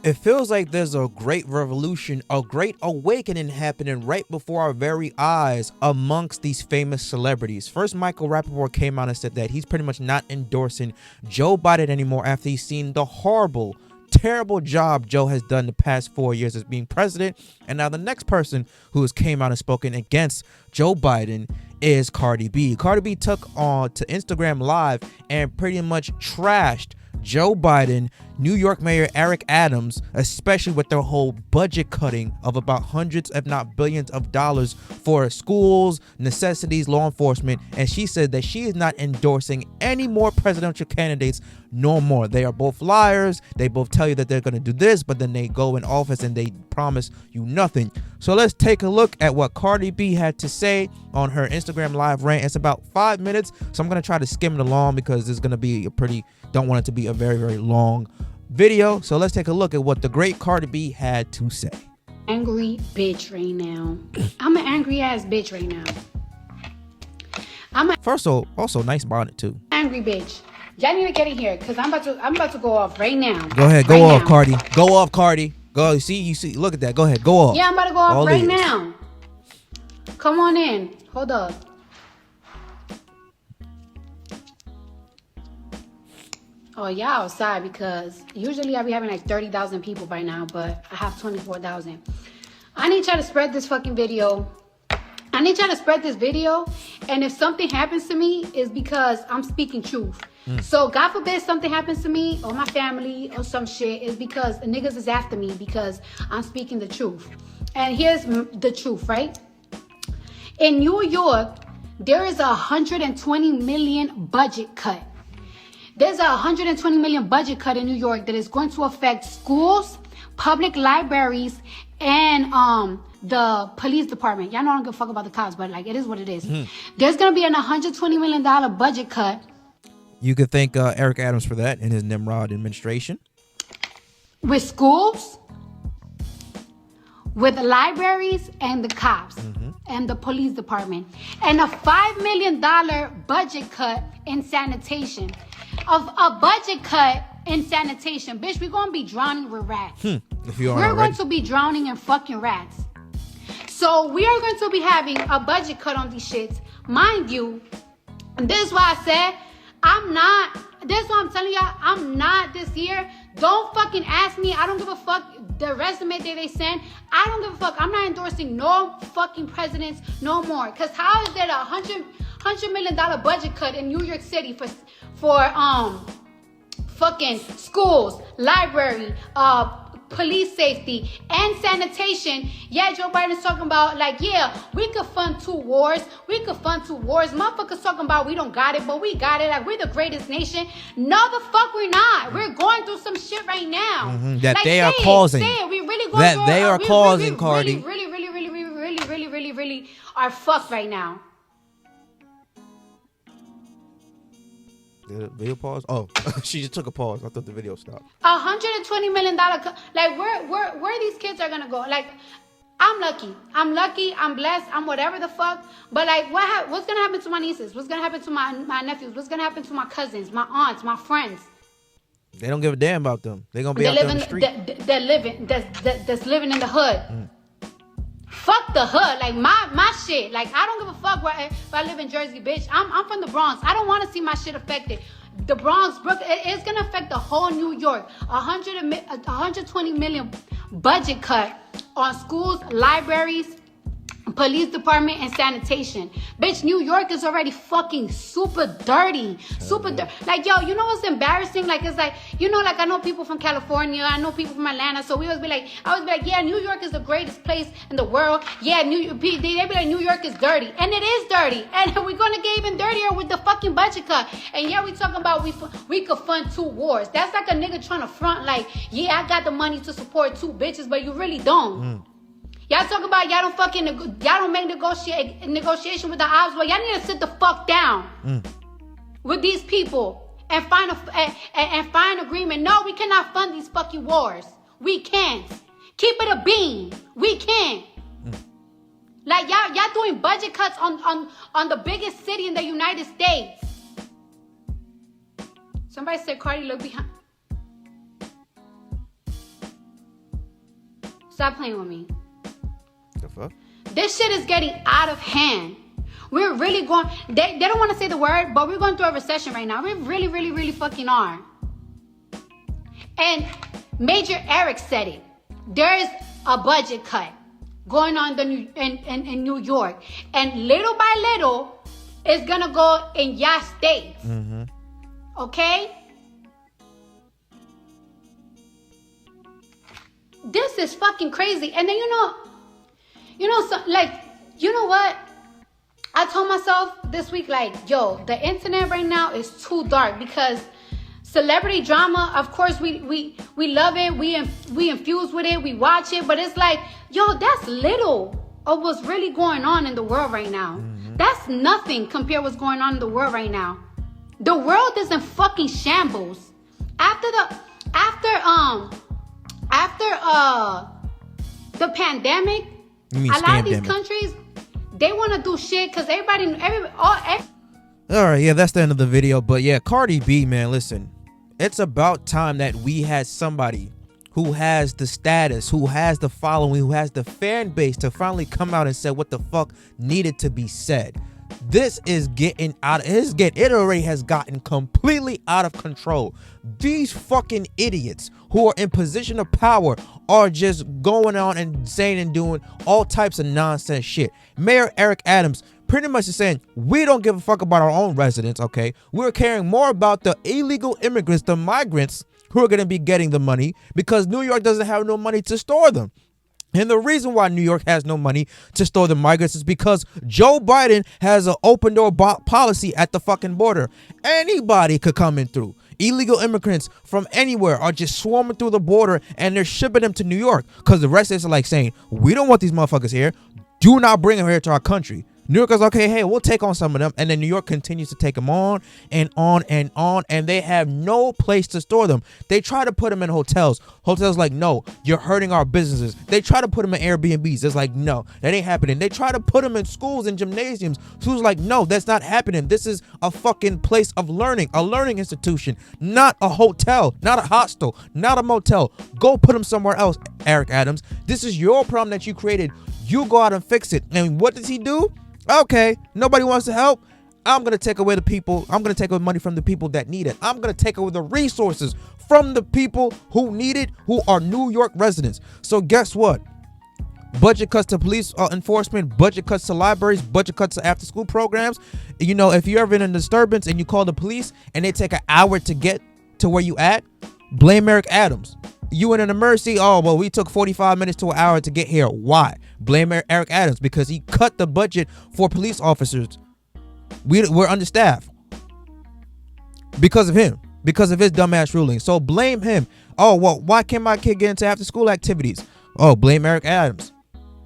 It feels like there's a great revolution, a great awakening happening right before our very eyes amongst these famous celebrities. First, Michael Rappaport came out and said that he's pretty much not endorsing Joe Biden anymore after he's seen the horrible, terrible job Joe has done the past 4 years as being president. And now the next person who has came out and spoken against Joe Biden is Cardi B. Cardi B took on to Instagram Live and pretty much trashed Joe Biden, New York Mayor Eric Adams, especially with their whole budget cutting of about hundreds, if not billions of dollars for schools, necessities, law enforcement. And she said that she is not endorsing any more presidential candidates no more. They are both liars. They both tell you that they're going to do this, but then they go in office and they promise you nothing. So let's take a look at what Cardi B had to say on her Instagram Live rant. It's about 5 minutes, so I'm going to try to skim it along because it's going to be don't want it to be a very, very long video. So let's take a look at what the great Cardi B had to say. Angry bitch right now. I'm an angry ass bitch right now. First of all, also nice bonnet too. Angry bitch. Y'all need to get in here because I'm about to go off right now. Go ahead, go off, Cardi. Go off, Cardi. Go. You see. Look at that. Go ahead, go off. Yeah, I'm about to go off right now. Come on in. Hold up. Oh, y'all outside because usually I be having like 30,000 people by now, but I have 24,000. I need y'all to spread this fucking video. I need y'all to spread this video. And if something happens to me, it's because I'm speaking truth. So God forbid something happens to me or my family or some shit, is because the niggas is after me because I'm speaking the truth. And here's the truth, right? In New York, there is a 120 million budget cut. There's a 120 million budget cut in New York that is going to affect schools, public libraries, and the police department. Y'all know I don't give a fuck about the cops, but like it is what it is. There's going to be an $120 million budget cut. You could thank Eric Adams for that in his Nimrod administration. With schools, with libraries, and the cops, and the police department. And a $5 million budget cut in sanitation. Of a budget cut in sanitation. Bitch, we're going to be drowning with rats. We're going to be drowning in fucking rats. So we are going to be having a budget cut on these shits. Mind you, this is why I said, this is why I'm telling y'all, I'm not this year. Don't fucking ask me. I don't give a fuck the resume that they send. I don't give a fuck. I'm not endorsing no fucking presidents no more. Because how is there a $100 million budget cut in New York City for fucking schools, library, police safety, and sanitation? Yeah, Joe Biden's talking about like, yeah, we could fund two wars. Motherfuckers talking about we don't got it, but we got it. Like we're the greatest nation. No, the fuck we're not. We're going through some shit right now. That like, they are causing. We really going through. That they are causing, Cardi. Really are fucked right now. Did the video pause? Oh, she just took a pause. I thought the video stopped. $120 million. Like where these kids are gonna go? Like, I'm lucky. I'm blessed. I'm whatever the fuck. But like, what's gonna happen to my nieces? What's gonna happen to my nephews? What's gonna happen to my cousins, my aunts, my friends? They don't give a damn about them. They're gonna be out there in the street. That's living in the hood. Fuck the hood, like my shit. Like I don't give a fuck if I live in Jersey, bitch. I'm from the Bronx. I don't want to see my shit affected. The Bronx, Brooklyn, it's gonna affect the whole New York. 120 million budget cut on schools, libraries, police department, and sanitation. Bitch, New York is already fucking super dirty. Like, yo, you know what's embarrassing? Like, it's like, you know, like I know people from California, I know people from Atlanta, so I always be like, yeah, New York is the greatest place in the world. Yeah, they be like, New York is dirty. And it is dirty. And we're gonna get even dirtier with the fucking budget cut. And yeah, we talking about we could fund two wars. That's like a nigga trying to front like, yeah, I got the money to support two bitches, but you really don't. Y'all talk about y'all don't make negotiation with the odds. Well, y'all need to sit the fuck down with these people and find agreement. No, we cannot fund these fucking wars. We can't. Keep it a bean. We can't. Like y'all doing budget cuts on the biggest city in the United States. Somebody said Cardi look behind. Stop playing with me. The fuck? This shit is getting out of hand. We're really going, they don't want to say the word, but we're going through a recession right now. We really, really, really fucking are. And Major Eric said it. There is a budget cut going on in New York. And little by little, it's going to go in your states. Mm-hmm. Okay? This is fucking crazy. And then, so, like, you know what? I told myself this week, like, yo, the internet right now is too dark because celebrity drama, of course, we love it. We infuse with it. We watch it. But it's like, yo, that's little of what's really going on in the world right now. Mm-hmm. That's nothing compared to what's going on in the world right now. The world is in fucking shambles. After the pandemic, a lot of these countries, they want to do shit because all right, yeah, that's the end of the video. But yeah, Cardi B, man, listen, it's about time that we had somebody who has the status, who has the following, who has the fan base to finally come out and say what the fuck needed to be said. This is getting it already has gotten completely out of control. These fucking idiots who are in position of power are just going on and saying and doing all types of nonsense shit. Mayor Eric Adams pretty much is saying, we don't give a fuck about our own residents, okay? We're caring more about the illegal immigrants, the migrants who are going to be getting the money because New York doesn't have no money to store them. And the reason why New York has no money to store the migrants is because Joe Biden has an open door policy at the fucking border. Anybody could come in through. Illegal immigrants from anywhere are just swarming through the border and they're shipping them to New York because the rest is like saying, we don't want these motherfuckers here. Do not bring them here to our country. New York is okay, hey, we'll take on some of them. And then New York continues to take them on and on and on. And they have no place to store them. They try to put them in hotels. Hotels like, no, you're hurting our businesses. They try to put them in Airbnbs. It's like, no, that ain't happening. They try to put them in schools and gymnasiums. Schools like, no, that's not happening. This is a fucking place of learning, a learning institution, not a hotel, not a hostel, not a motel. Go put them somewhere else, Eric Adams. This is your problem that you created. You go out and fix it. And what does he do? Okay, nobody wants to help. I'm going to take away the people. I'm going to take away money from the people that need it. I'm going to take away the resources from the people who need it, who are New York residents. So guess what? Budget cuts to police enforcement, budget cuts to libraries, budget cuts to after school programs. You know, if you're ever in a disturbance and you call the police and they take an hour to get to where you at, blame Eric Adams. You in an emergency, oh, well, we took 45 minutes to an hour to get here. Why? Blame Eric Adams because he cut the budget for police officers. We're understaffed because of him, because of his dumbass ruling. So blame him. Oh, well, why can't my kid get into after school activities? Oh, blame Eric Adams.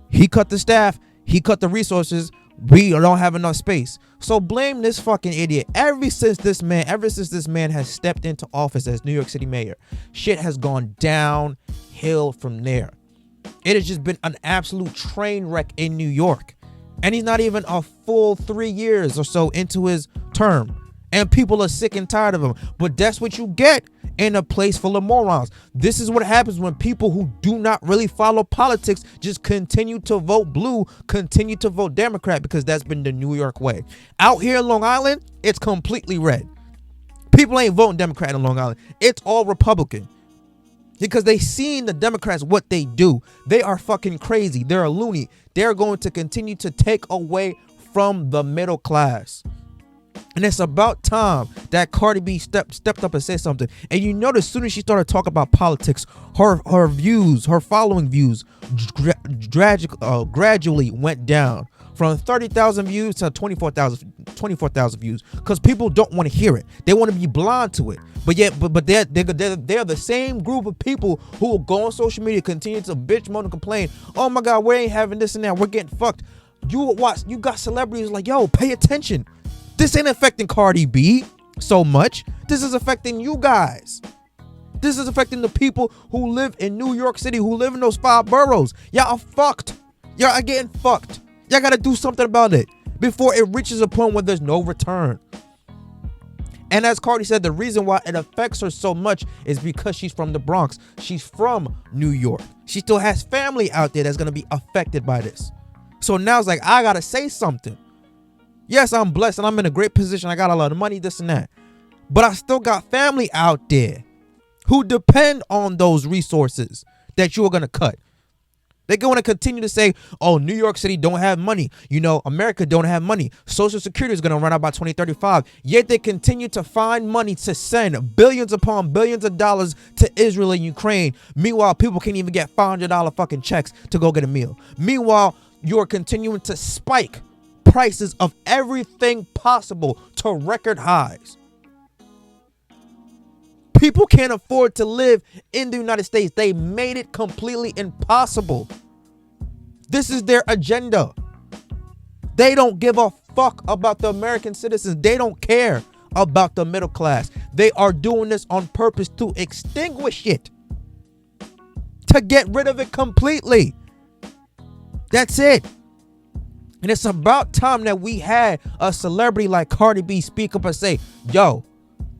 He cut the staff. He cut the resources. We don't have enough space. So blame this fucking idiot. Ever since this man has stepped into office as New York City mayor, shit has gone downhill from there. It has just been an absolute train wreck in New York. And he's not even a full 3 years or so into his term. And people are sick and tired of him. But that's what you get in a place full of morons. This is what happens when people who do not really follow politics just continue to vote blue, continue to vote Democrat, because that's been the New York way. Out here in Long Island, it's completely red. People ain't voting Democrat in Long Island. It's all Republican. Because they seen the Democrats what they do. They are fucking crazy. They're a loony. They're going to continue to take away from the middle class. And it's about time that Cardi B stepped up and said something. And you notice as soon as she started talking about politics, her views, her following views gradually went down from 30,000 views to 24,000 views, because people don't want to hear it. They want to be blind to it. But they're the same group of people who will go on social media, continue to bitch, moan, and complain. Oh my God, we ain't having this and that. We're getting fucked. You got celebrities like, yo, pay attention. This ain't affecting Cardi B so much. This is affecting you guys. This is affecting the people who live in New York City, who live in those 5 boroughs. Y'all are fucked. Y'all are getting fucked. Y'all got to do something about it before it reaches a point where there's no return. And as Cardi said, the reason why it affects her so much is because she's from the Bronx. She's from New York. She still has family out there that's going to be affected by this. So now it's like, I got to say something. Yes, I'm blessed and I'm in a great position. I got a lot of money, this and that. But I still got family out there who depend on those resources that you are going to cut. They're going to continue to say, oh, New York City don't have money. You know, America don't have money. Social Security is going to run out by 2035. Yet they continue to find money to send billions upon billions of dollars to Israel and Ukraine. Meanwhile, people can't even get $500 fucking checks to go get a meal. Meanwhile, you're continuing to spike prices of everything possible to record highs. People can't afford to live in the United States. They made it completely impossible. This is their agenda. They don't give a fuck about the American citizens. They don't care about the middle class. They are doing this on purpose to extinguish it, to get rid of it completely. That's it. And it's about time that we had a celebrity like Cardi B speak up and say, yo,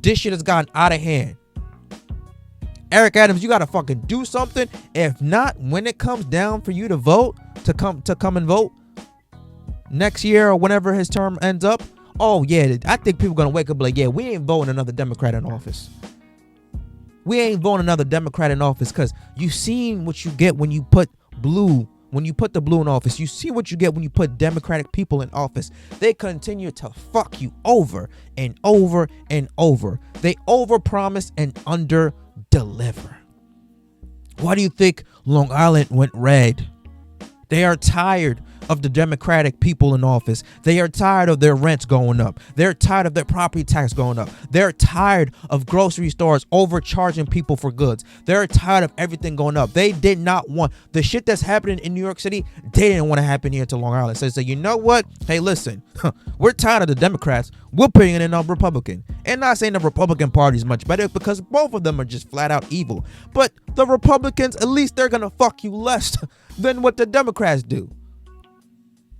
this shit has gotten out of hand. Eric Adams, you gotta fucking do something. If not, when it comes down for you to vote, to come and vote next year or whenever his term ends up, oh yeah, I think people gonna wake up like, yeah, we ain't voting another Democrat in office. We ain't voting another Democrat in office, because you seen what you get when you put blue. When you put the blue in office, you see what you get when you put Democratic people in office. They continue to fuck you over and over and over. They overpromise and underdeliver. Why do you think Long Island went red? They are tired of the Democratic people in office. They are tired of their rents going up. They're tired of their property tax going up. They're tired of grocery stores overcharging people for goods. They're tired of everything going up. They did not want the shit that's happening in New York City. They didn't want to happen here to Long Island. So they say, you know what? Hey, listen, we're tired of the Democrats. We're putting in a Republican. And not saying the Republican Party is much better, because both of them are just flat out evil. But the Republicans, at least they're going to fuck you less than what the Democrats do.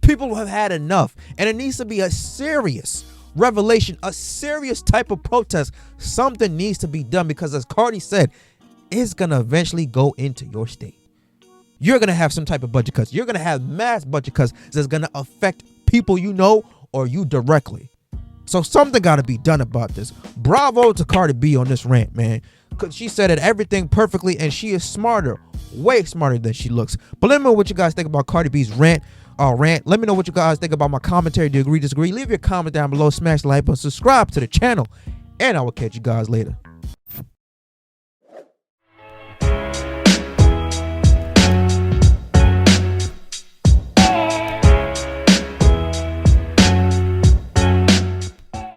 People have had enough, and it needs to be a serious revelation, a serious type of protest. Something needs to be done, because as Cardi said, it's going to eventually go into your state. You're going to have some type of budget cuts. You're going to have mass budget cuts that's going to affect people you know or you directly. So something got to be done about this. Bravo to Cardi B on this rant, man, because she said it everything perfectly, and she is smarter, way smarter than she looks. But let me know what you guys think about Cardi B's rant. Let me know what you guys think about my commentary. Do you agree, disagree? Leave your comment down below. Smash the like button, subscribe to the channel, and I will catch you guys later.